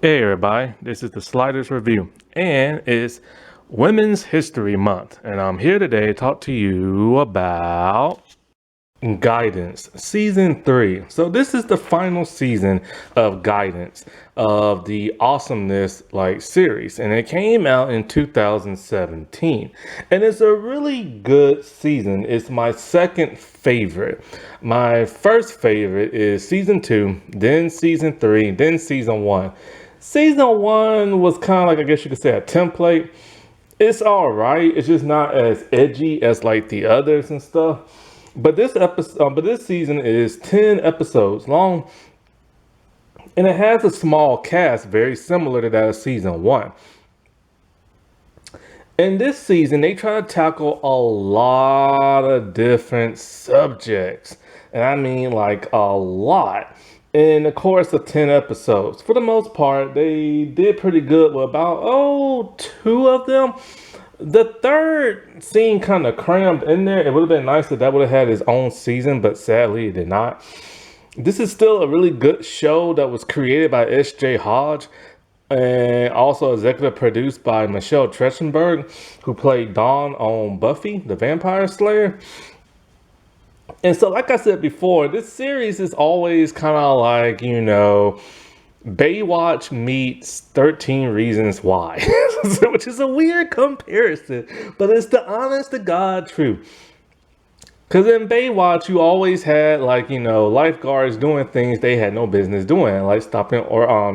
Hey everybody, this is the Sliders Review, and it's Women's History Month, and I'm here today to talk to you about Guidance Season 3. So this is the final season of Guidance of the Awesomeness series, and it came out in 2017. And it's a really good season. It's my second favorite. My first favorite is Season 2, then Season 3, then Season 1. Season 1 was kind of like, I guess you could say, a template. It's all right. It's just not as edgy as like the others and stuff. But this season is 10 episodes long, and it has a small cast very similar to that of season 1. In this season, they try to tackle a lot of different subjects, and I mean like a lot, in the course of 10 episodes. For the most part, they did pretty good with about, two of them. The third scene kind of crammed in there. It would have been nice if that would have had its own season, but sadly it did not. This is still a really good show that was created by S.J. Hodge and also executive produced by Michelle Trachtenberg, who played Dawn on Buffy, the Vampire Slayer. And so, like I said before, this series is always kind of like, Baywatch meets 13 Reasons Why, which is a weird comparison, but it's the honest to God truth. Because in Baywatch, you always had lifeguards doing things they had no business doing, like stopping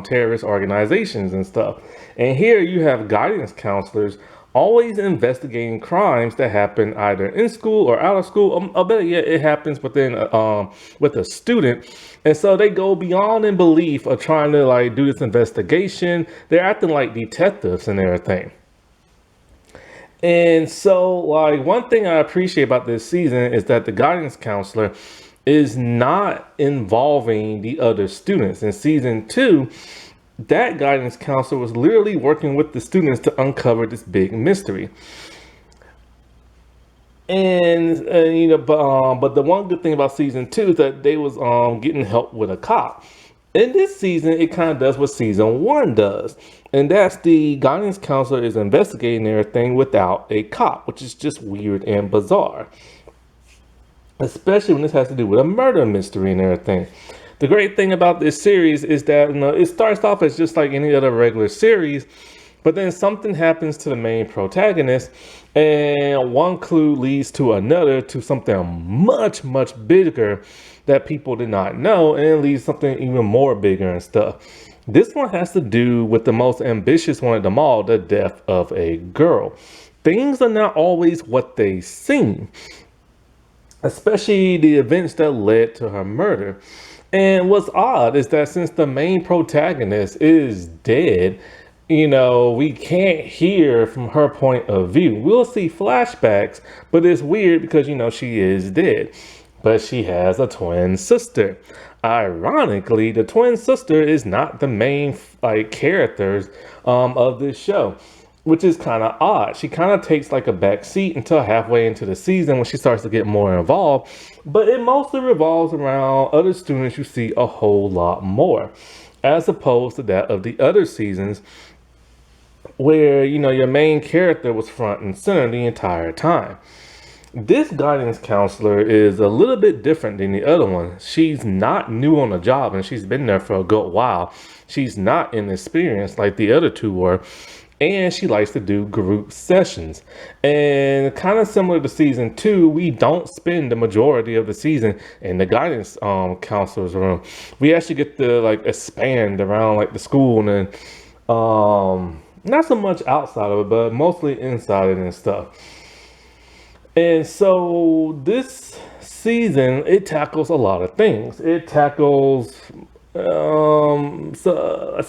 terrorist organizations and stuff. And here you have guidance counselors always investigating crimes that happen either in school or out of school. I bet it happens with a student. And so they go beyond in belief of trying to do this investigation. They're acting like detectives and everything. And so one thing I appreciate about this season is that the guidance counselor is not involving the other students. In season 2, that guidance counselor was literally working with the students to uncover this big mystery. But the one good thing about season 2 is that they was getting help with a cop. In this season, it kind of does what season 1 does, and that's the guidance counselor is investigating everything without a cop, which is just weird and bizarre, especially when this has to do with a murder mystery and everything. The great thing about this series is that it starts off as just like any other regular series, but then something happens to the main protagonist, and one clue leads to another to something much, much bigger that people did not know, and it leads to something even more bigger and stuff. This one has to do with the most ambitious one of them all, the death of a girl. Things are not always what they seem, especially the events that led to her murder. And what's odd is that since the main protagonist is dead, we can't hear from her point of view. We'll see flashbacks, but it's weird because, she is dead. But she has a twin sister. Ironically, the twin sister is not the main characters of this show, which is kind of odd. She kind of takes a back seat until halfway into the season when she starts to get more involved, but it mostly revolves around other students you see a whole lot more, as opposed to that of the other seasons where your main character was front and center the entire time. This guidance counselor is a little bit different than the other one. She's not new on the job, and she's been there for a good while. She's not inexperienced like the other two were, and she likes to do group sessions. And kind of similar to season 2, we don't spend the majority of the season in the guidance counselor's room. We actually get to expand around the school, and not so much outside of it, but mostly inside it and stuff. And so this season, it tackles a lot of things. It tackles, a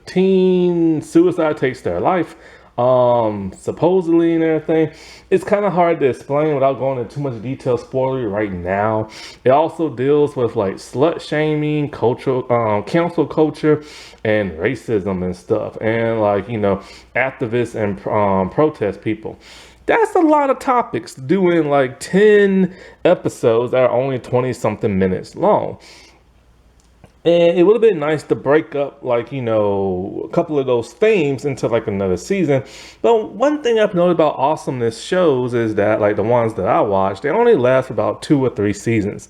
teen suicide takes their life, supposedly and everything. It's kind of hard to explain without going into too much detail, spoiler right now. It also deals with slut shaming, cultural, cancel culture, and racism and stuff, and activists and protest people. That's a lot of topics to do in 10 episodes that are only 20 something minutes long. And it would have been nice to break up, like, a couple of those themes into like another season. But one thing I've noticed about awesomeness shows is that, like the ones that I watch, they only last about 2 or 3 seasons.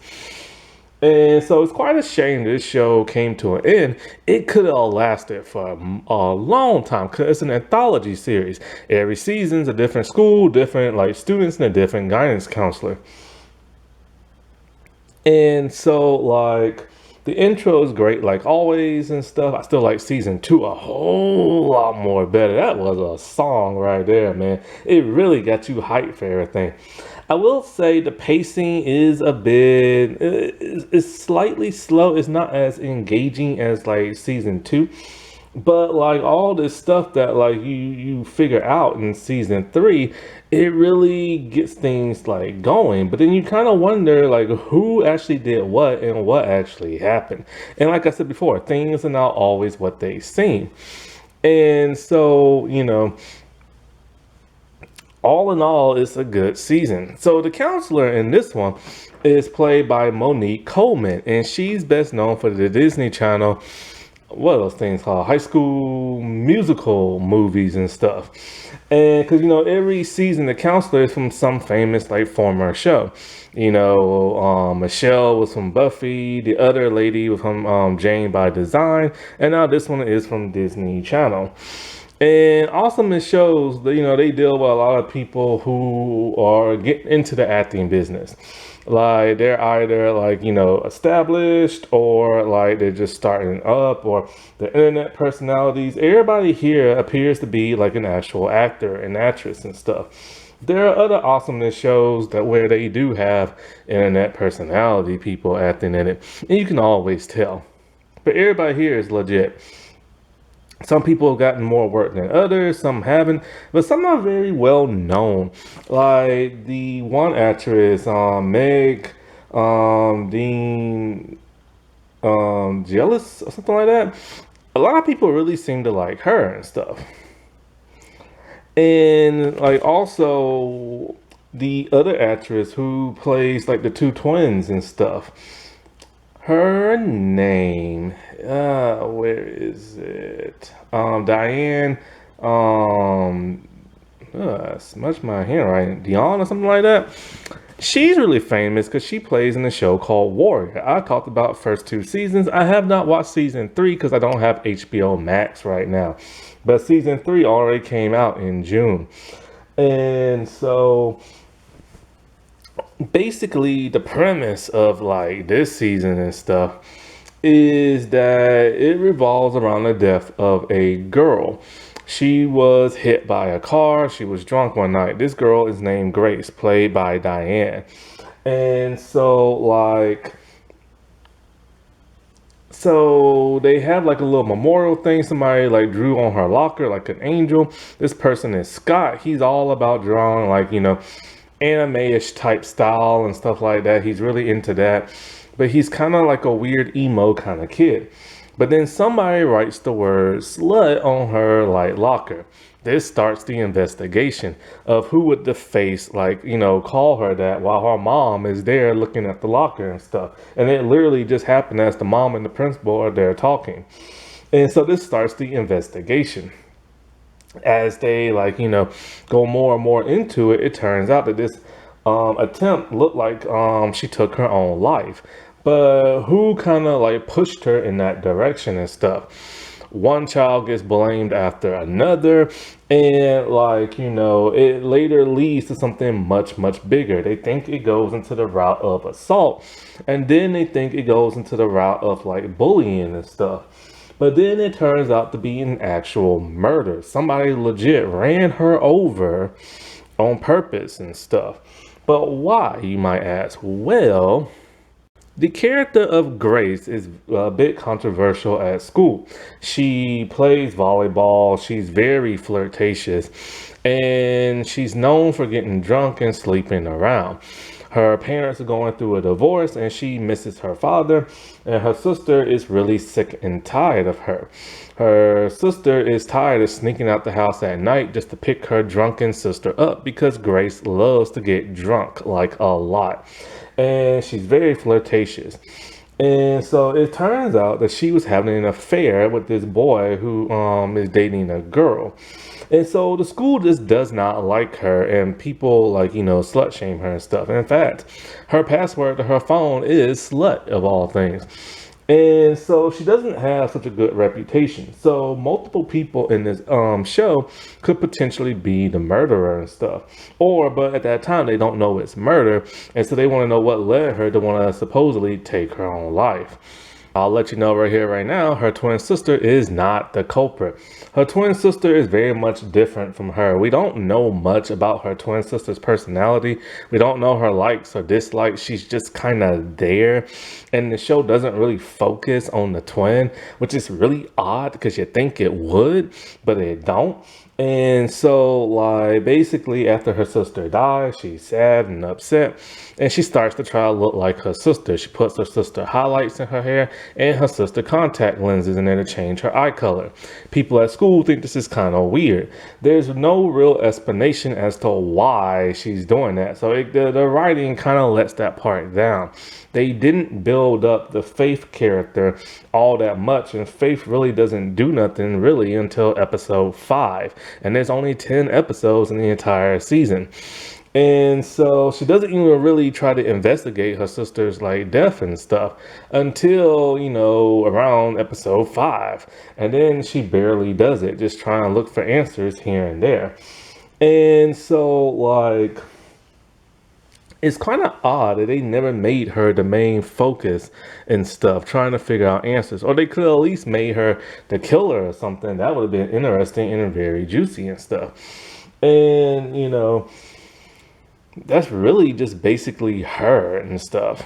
And so it's quite a shame this show came to an end. It could have lasted for a long time because it's an anthology series. Every season's a different school, different like students, and a different guidance counselor. And so, like, the intro is great, like always, and stuff. I still like season two a whole lot more better. That was a song right there, man. It really got you hyped for everything. I will say the pacing is a bit, it's slightly slow. It's not as engaging as like season two. But like all this stuff that like you figure out in season three, it really gets things like going. But then you kind of wonder like who actually did what and what actually happened. And like I said before, things are not always what they seem. And so, all in all, it's a good season. So the counselor in this one is played by Monique Coleman, and she's best known for the Disney Channel, what are those things called? High School Musical movies and stuff. And because every season the counselor is from some famous like former show. Michelle was from Buffy, the other lady was from Jane by Design, and now this one is from Disney Channel. And awesome it shows that they deal with a lot of people who are getting into the acting business. Like they're either like established, or like they're just starting up, or the internet personalities. Everybody here appears to be like an actual actor and actress and stuff. There are other awesomeness shows that where they do have internet personality people acting in it, and you can always tell. But everybody here is legit. Some people have gotten more work than others, some haven't, but some are very well known. Like the one actress, Meg, Dean, Jealous or something like that. A lot of people really seem to like her and stuff. And like also the other actress who plays like the two twins and stuff. Her name, where is it? Diane, smudged my handwriting. Dion or something like that. She's really famous because she plays in a show called Warrior. I talked about first 2 seasons. I have not watched season 3 because I don't have HBO Max right now. But season 3 already came out in June. And so basically the premise of like this season and stuff is that it revolves around the death of a girl. She was hit by a car. She was drunk one night. This girl is named Grace, played by Diane. And so they have like a little memorial thing somebody like drew on her locker, like an angel. This person is Scott. He's all about drawing like anime-ish type style and stuff like that. He's really into that, but he's kind of like a weird emo kind of kid. But then somebody writes the word slut on her like locker. This starts the investigation of who would the face like call her that while her mom is there looking at the locker and stuff. And it literally just happened as the mom and the principal are there talking. And so this starts the investigation. As they go more and more into it, it turns out that this attempt looked like she took her own life. But who kind of like pushed her in that direction and stuff? One child gets blamed after another, and it later leads to something much, much bigger. They think it goes into the route of assault, and then they think it goes into the route of like bullying and stuff. But then it turns out to be an actual murder. Somebody legit ran her over on purpose and stuff. But why, you might ask? Well, the character of Grace is a bit controversial at school. She plays volleyball, she's very flirtatious, and she's known for getting drunk and sleeping around. Her parents are going through a divorce and she misses her father, and her sister is really sick and tired of her. Her sister is tired of sneaking out the house at night just to pick her drunken sister up because Grace loves to get drunk like a lot. And she's very flirtatious. And so it turns out that she was having an affair with this boy who is dating a girl. And so the school just does not like her, and people like, slut shame her and stuff. And in fact, her password to her phone is slut of all things. And so she doesn't have such a good reputation. So multiple people in this show could potentially be the murderer and stuff. Or, but at that time, they don't know it's murder. And so they want to know what led her to want to supposedly take her own life. I'll let you know right here, right now, her twin sister is not the culprit. Her twin sister is very much different from her. We don't know much about her twin sister's personality. We don't know her likes or dislikes. She's just kind of there. And the show doesn't really focus on the twin, which is really odd because you think it would, but it don't. And so, like, basically, after her sister dies, she's sad and upset, and she starts to try to look like her sister. She puts her sister highlights in her hair and her sister contact lenses in there to change her eye color. People at school think this is kind of weird. There's no real explanation as to why she's doing that. So the writing kind of lets that part down. They didn't build up the Faith character all that much, and Faith really doesn't do nothing really until episode 5. And there's only 10 episodes in the entire season. And so she doesn't even really try to investigate her sister's like death and stuff until, around episode 5. And then she barely does it, just trying to look for answers here and there. And so like, it's kind of odd that they never made her the main focus and stuff, trying to figure out answers. Or they could at least made her the killer or something. That would have been interesting and very juicy and stuff. And, that's really just basically her and stuff.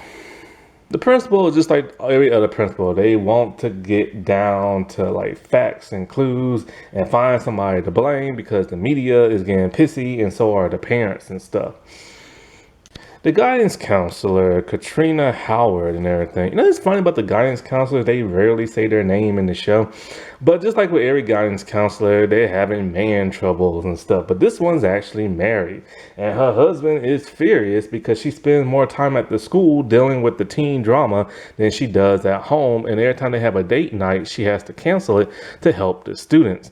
The principal is just like every other principal. They want to get down to like facts and clues and find somebody to blame because the media is getting pissy and so are the parents and stuff. The guidance counselor, Katrina Howard and everything. It's funny about the guidance counselors, they rarely say their name in the show. But just like with every guidance counselor, they're having man troubles and stuff. But this one's actually married. And her husband is furious because she spends more time at the school dealing with the teen drama than she does at home. And every time they have a date night, she has to cancel it to help the students.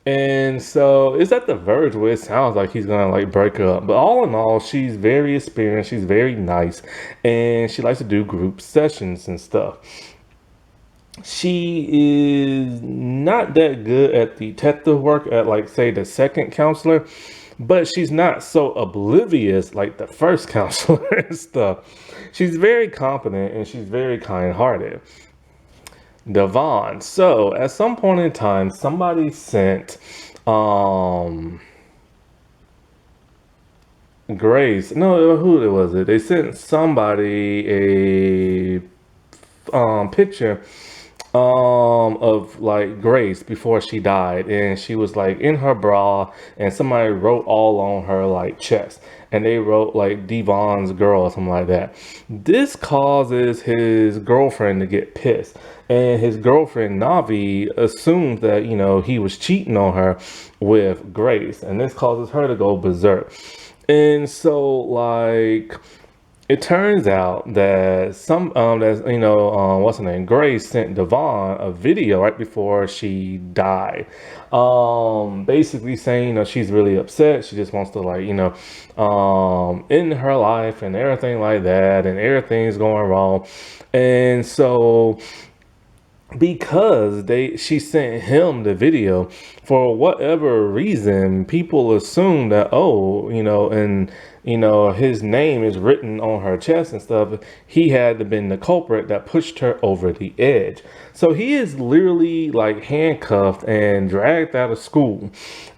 And so it's at the verge where it sounds like he's gonna like break her up. But all in all, she's very experienced, she's very nice, and she likes to do group sessions and stuff. She is not that good at detective work at like say the second counselor, but she's not so oblivious like the first counselor and stuff. She's very confident and she's very kind-hearted. Devon. So at some point in time, somebody sent Grace. No, who was it? They sent somebody a picture of like Grace before she died, and she was like in her bra, and somebody wrote all on her like chest, and they wrote like Devon's girl or something like that. This causes his girlfriend to get pissed, and his girlfriend Navi assumes that he was cheating on her with Grace, and this causes her to go berserk. And so like it turns out that what's her name, Grace sent Devon a video right before she died, basically saying she's really upset. She just wants to like end her life and everything like that, and everything's going wrong. And so because she sent him the video, for whatever reason, people assume that his name is written on her chest and stuff. He had to been the culprit that pushed her over the edge. So he is literally like handcuffed and dragged out of school,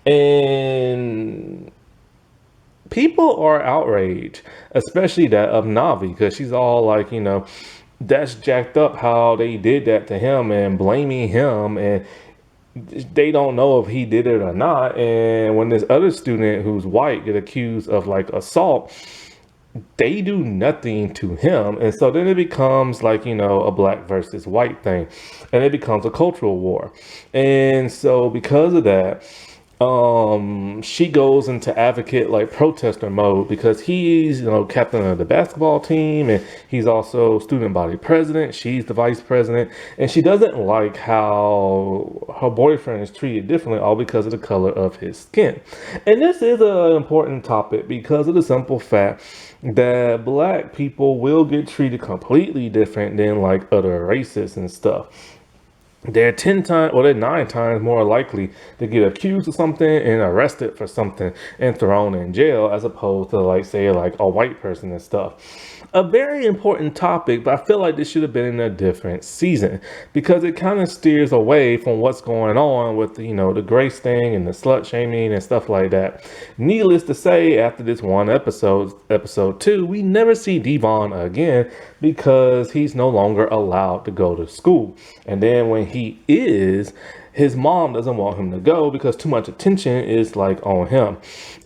and people are outraged, especially that of Navi, because she's all like, that's jacked up how they did that to him and blaming him, and they don't know if he did it or not. And when this other student who's white get accused of like assault, they do nothing to him. And so then it becomes like, a black versus white thing, and it becomes a cultural war. And so because of that, She goes into advocate like protester mode because he's, captain of the basketball team, and he's also student body president. She's the vice president, and she doesn't like how her boyfriend is treated differently, all because of the color of his skin. And this is an important topic because of the simple fact that black people will get treated completely different than like other races and stuff. They're 10 times, or they're 9 times more likely to get accused of something and arrested for something and thrown in jail as opposed to, like, say, like a white person and stuff. A very important topic, but I feel like this should have been in a different season because it kind of steers away from what's going on with, the grace thing and the slut shaming and stuff like that. Needless to say, after this one episode 2, we never see Devon again because he's no longer allowed to go to school. And then when he is, his mom doesn't want him to go because too much attention is like on him.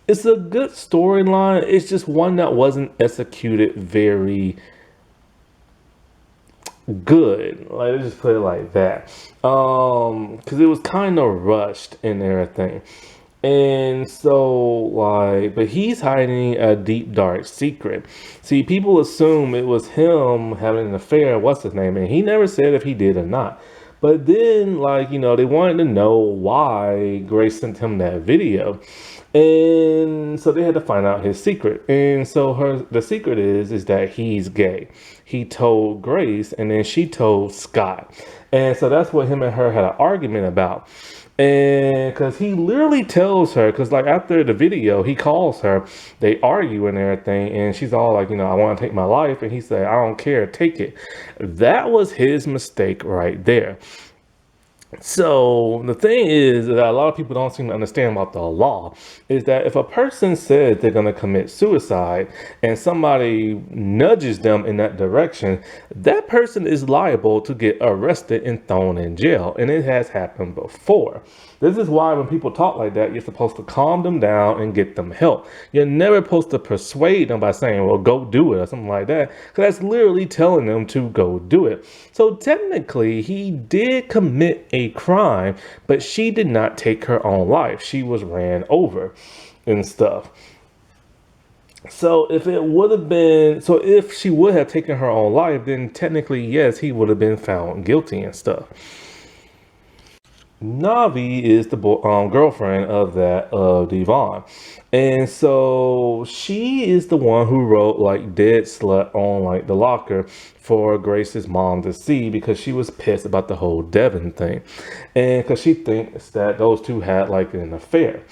It's a good storyline. It's just one that wasn't executed very good. Like, let's just put it like that. Because it was kind of rushed and everything. And so, like, but he's hiding a deep, dark secret. See, people assume it was him having an affair, what's his name, and he never said if he did or not. But then, like, they wanted to know why Grace sent him that video. And so they had to find out his secret. And so the secret is that he's gay. He told Grace, and then she told Scott. And so that's what him and her had an argument about. And because he literally tells her, because like after the video, he calls her, they argue and everything, and she's all like, I want to take my life. And he said, I don't care, take it. That was his mistake right there. So the thing is that a lot of people don't seem to understand about the law is that if a person says they're going to commit suicide and somebody nudges them in that direction, that person is liable to get arrested and thrown in jail. And it has happened before. This is why when people talk like that, you're supposed to calm them down and get them help. You're never supposed to persuade them by saying, well, go do it or something like that. Because that's literally telling them to go do it. So technically, he did commit a crime, but she did not take her own life. She was ran over and stuff. So if she would have taken her own life, then technically, yes, he would have been found guilty and stuff. Navi is the girlfriend of Devon. And so she is the one who wrote like dead slut on like the locker for Grace's mom to see because she was pissed about the whole Devin thing. And because she thinks that those two had like an affair.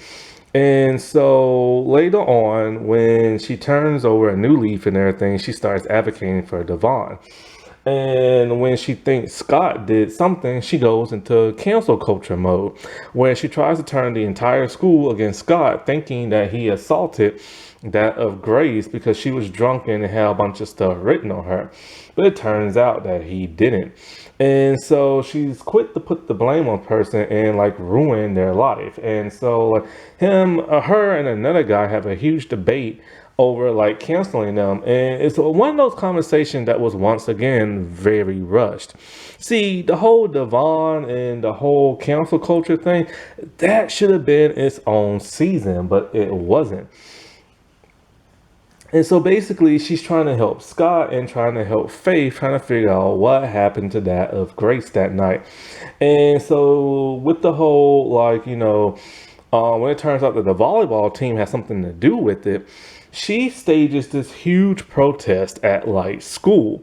And so later on, when she turns over a new leaf and everything, she starts advocating for Devon. And when she thinks Scott did something, she goes into cancel culture mode, where she tries to turn the entire school against Scott, thinking that he assaulted that of Grace because she was drunk and had a bunch of stuff written on her. But it turns out that he didn't. And so she's quick to put the blame on person and like ruin their life. And so like her and another guy have a huge debate over like canceling them, and it's one of those conversations that was once again very rushed. See, the whole Devon and the whole cancel culture thing, that should have been its own season, but it wasn't. And so basically she's trying to help Scott and trying to help Faith, trying to figure out what happened to that of Grace that night. And so with the whole like, when it turns out that the volleyball team has something to do with it, she stages this huge protest at like school,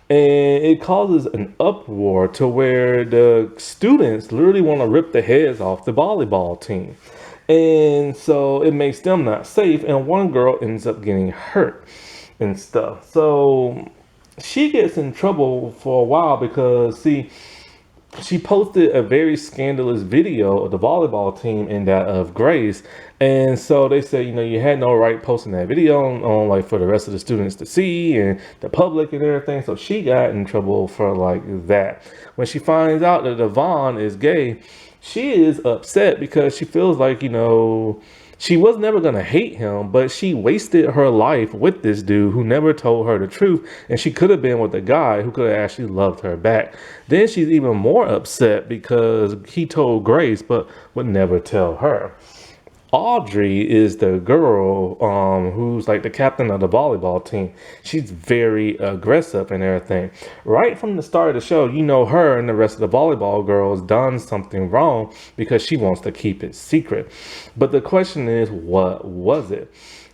and it causes an uproar to where the students literally want to rip the heads off the volleyball team. And so it makes them not safe, and one girl ends up getting hurt and stuff. So she gets in trouble for a while because she posted a very scandalous video of the volleyball team and that of Grace. And so they said, you had no right posting that video on like for the rest of the students to see and the public and everything. So she got in trouble for like that. When she finds out that Devon is gay, she is upset because she feels like, she was never going to hate him, but she wasted her life with this dude who never told her the truth. And she could have been with a guy who could have actually loved her back. Then she's even more upset because he told Grace, but would never tell her. Audrey is the girl who's like the captain of the volleyball team. She's very aggressive and everything. Right from the start of the show, you know her and the rest of the volleyball girls done something wrong because she wants to keep it secret. But the question is, what was it?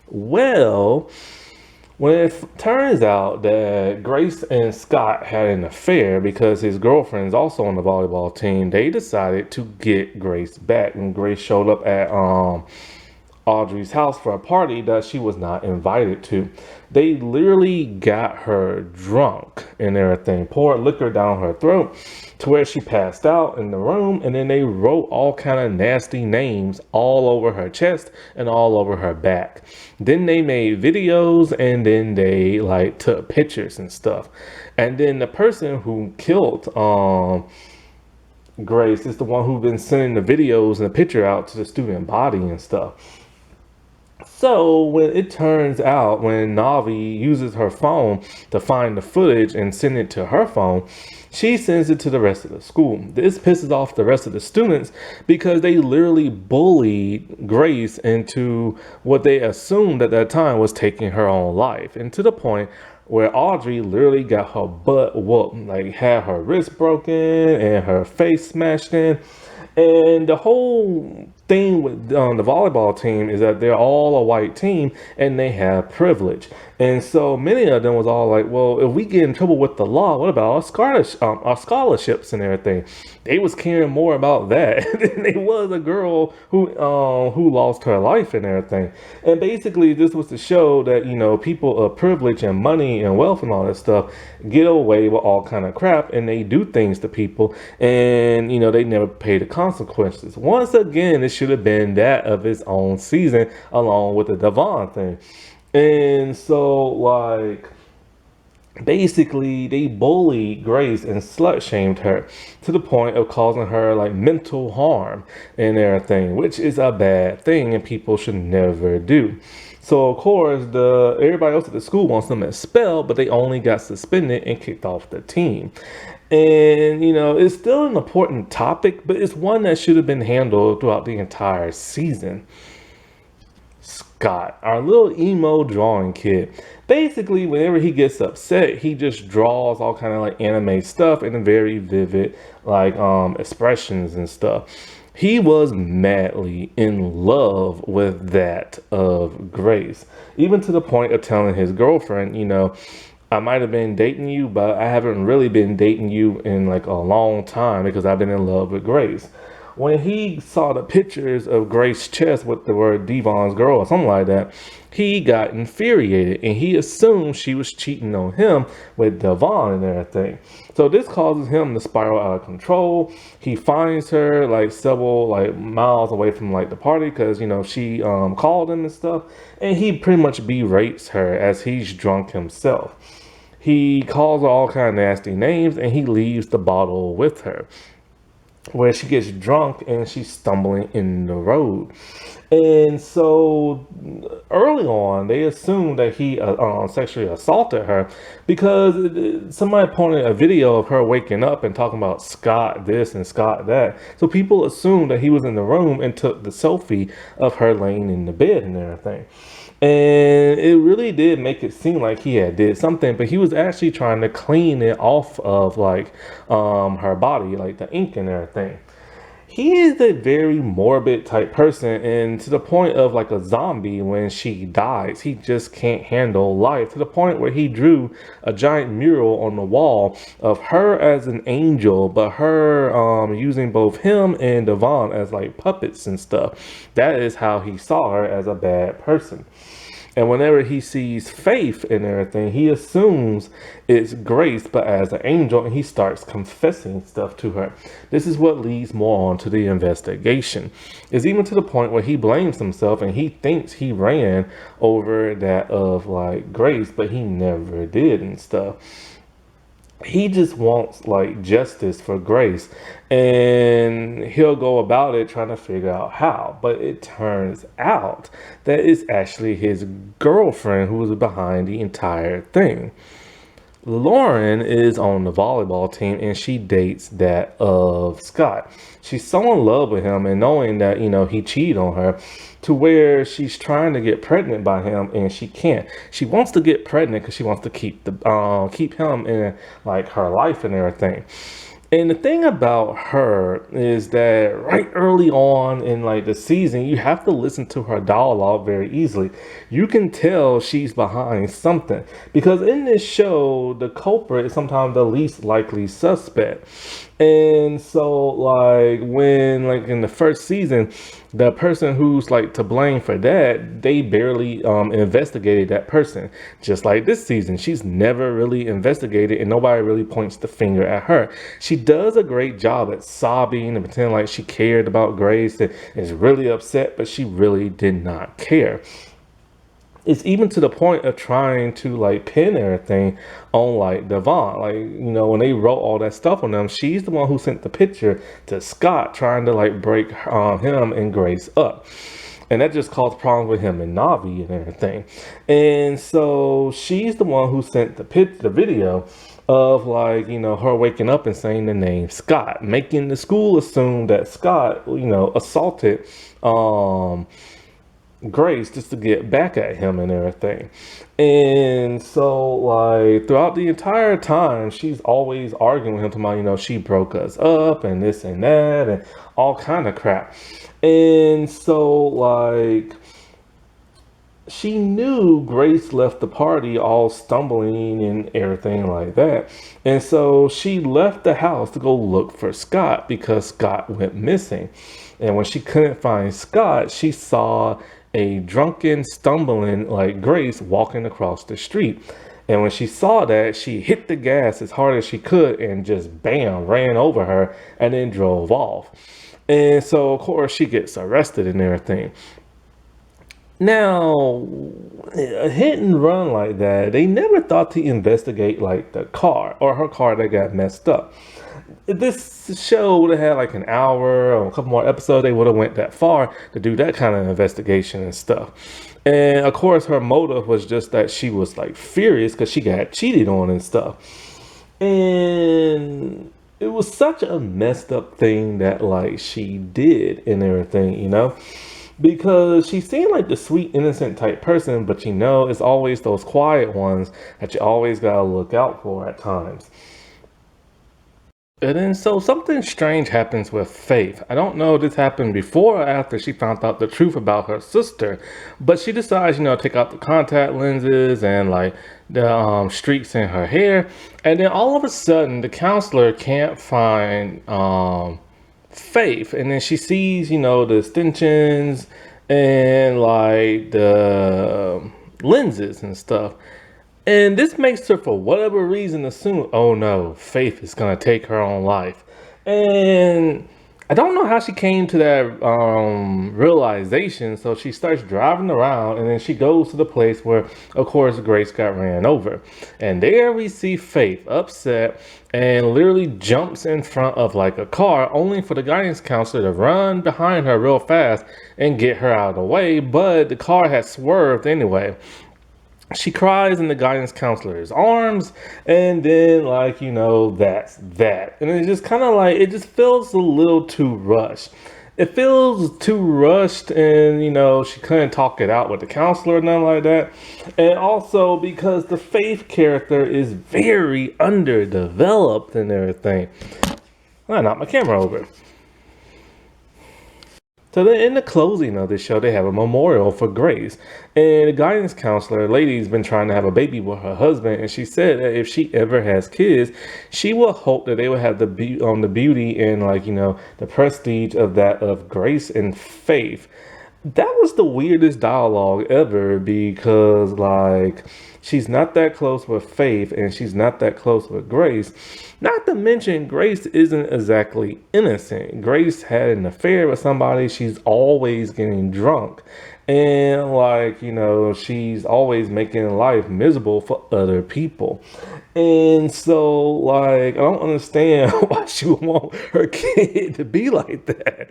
Well, when it turns out that Grace and Scott had an affair because his girlfriend's also on the volleyball team, they decided to get Grace back. When Grace showed up at Audrey's house for a party that she was not invited to, they literally got her drunk and everything, poured liquor down her throat to where she passed out in the room, and then they wrote all kind of nasty names all over her chest and all over her back. Then they made videos, and then they like took pictures and stuff. And then the person who killed Grace is the one who's been sending the videos and the picture out to the student body and stuff. So when it turns out, when Navi uses her phone to find the footage and send it to her phone, she sends it to the rest of the school. This pisses off the rest of the students because they literally bullied Grace into what they assumed at that time was taking her own life. And to the point where Audrey literally got her butt whooped, like had her wrist broken and her face smashed in. And the whole thing with the volleyball team is that they're all a white team and they have privilege. And so many of them was all like, well, if we get in trouble with the law, what about our scholarships and everything? They was caring more about that than they was a girl who lost her life and everything. And basically this was to show that, you know, people of privilege and money and wealth and all that stuff get away with all kind of crap, and they do things to people, and, you know, they never pay the consequences. Once again, it should have been that of its own season along with the Devon thing. And so, like, basically, they bullied Grace and slut shamed her to the point of causing her like mental harm and everything, which is a bad thing and people should never do. So of course, everybody else at the school wants them expelled, but they only got suspended and kicked off the team. And, you know, it's still an important topic, but it's one that should have been handled throughout the entire season. Scott, our little emo drawing kid. Basically, whenever he gets upset, he just draws all kind of like anime stuff and very vivid like expressions and stuff. He was madly in love with that of Grace, even to the point of telling his girlfriend, you know, I might have been dating you, but I haven't really been dating you in like a long time because I've been in love with Grace. When he saw the pictures of Grace's chest with the word Devon's girl or something like that, he got infuriated and he assumed she was cheating on him with Devon and everything. So this causes him to spiral out of control. He finds her like several like miles away from like the party because, you know, she called him and stuff, and he pretty much berates her as he's drunk himself. He calls her all kind of nasty names and he leaves the bottle with her, where she gets drunk and she's stumbling in the road. And so early on, they assumed that he sexually assaulted her because somebody pointed a video of her waking up and talking about Scott this and Scott that. So people assumed that he was in the room and took the selfie of her laying in the bed and everything. And it really did make it seem like he had did something, but he was actually trying to clean it off of like her body, like the ink and everything. He is a very morbid type person, and to the point of like a zombie when she dies, he just can't handle life, to the point where he drew a giant mural on the wall of her as an angel, but her using both him and Devon as like puppets and stuff. That is how he saw her, as a bad person. And whenever he sees Faith and everything, he assumes it's Grace, but as an angel, and he starts confessing stuff to her. This is what leads more on to the investigation. It's even to the point where he blames himself and he thinks he ran over that of like Grace, but he never did and stuff. He just wants like justice for Grace, and he'll go about it trying to figure out how. But it turns out that it's actually his girlfriend who was behind the entire thing. Lauren is on the volleyball team and she dates that of Scott. She's so in love with him and knowing that, he cheated on her to where she's trying to get pregnant by him and she can't. She wants to get pregnant because she wants to keep him in like her life and everything. And the thing about her is that right early on in like the season, you have to listen to her dialogue very easily. You can tell she's behind something because in this show, the culprit is sometimes the least likely suspect. And so like when like in the first season, the person who's like to blame for that, they barely investigated that person. Just like this season, she's never really investigated and nobody really points the finger at her. She does a great job at sobbing and pretending like she cared about Grace and is really upset, but she really did not care. It's even to the point of trying to like pin everything on like Devon. Like, when they wrote all that stuff on them, she's the one who sent the picture to Scott trying to like break him and Grace up. And that just caused problems with him and Navi and everything. And so she's the one who sent the video of like, her waking up and saying the name Scott, making the school assume that Scott, assaulted Grace just to get back at him and everything. And so like throughout the entire time, she's always arguing with him talking about, she broke us up and this and that and all kind of crap. And so like she knew Grace left the party all stumbling and everything like that. And so she left the house to go look for Scott because Scott went missing. And when she couldn't find Scott, she saw a drunken, stumbling like Grace walking across the street. And when she saw that, she hit the gas as hard as she could and just bam, ran over her and then drove off. And so, of course, she gets arrested and everything. Now, a hit and run like that, they never thought to investigate like the car or her car that got messed up. If this show would have had like an hour or a couple more episodes, they would have went that far to do that kind of investigation and stuff. And of course, her motive was just that she was like furious because she got cheated on and stuff. And it was such a messed up thing that like she did and everything, because she seemed like the sweet, innocent type person, but it's always those quiet ones that you always gotta look out for at times. And then so something strange happens with Faith. I don't know if this happened before or after she found out the truth about her sister, but she decides, to take out the contact lenses and like the streaks in her hair. And then all of a sudden the counselor can't find Faith. And then she sees, the extensions and like the lenses and stuff. And this makes her, for whatever reason, assume, oh no, Faith is going to take her own life. And I don't know how she came to that realization. So she starts driving around and then she goes to the place where, of course, Grace got ran over. And there we see Faith upset and literally jumps in front of like a car, only for the guidance counselor to run behind her real fast and get her out of the way. But the car had swerved anyway. She cries in the guidance counselor's arms, and then that's that. And it just kind of like, it just feels a little too rushed. It feels too rushed, and she couldn't talk it out with the counselor or nothing like that. And also because the Faith character is very underdeveloped and everything. I knocked my camera over. So then in the closing of the show, they have a memorial for Grace. And the guidance counselor, lady's been trying to have a baby with her husband. And she said that if she ever has kids, she will hope that they will have the beauty and the prestige of that of Grace and Faith. That was the weirdest dialogue ever because she's not that close with Faith and she's not that close with Grace. Not to mention, Grace isn't exactly innocent. Grace had an affair with somebody. She's always getting drunk. And like, she's always making life miserable for other people. And so, like, I don't understand why she would want her kid to be like that.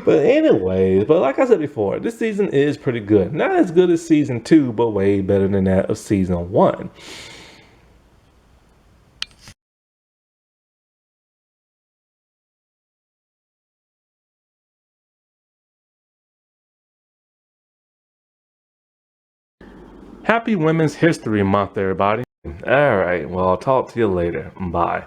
But anyways, but like I said before, this season is pretty good. Not as good as season two, but way better than that of season one. Happy Women's History Month, everybody. All right, well, I'll talk to you later. Bye.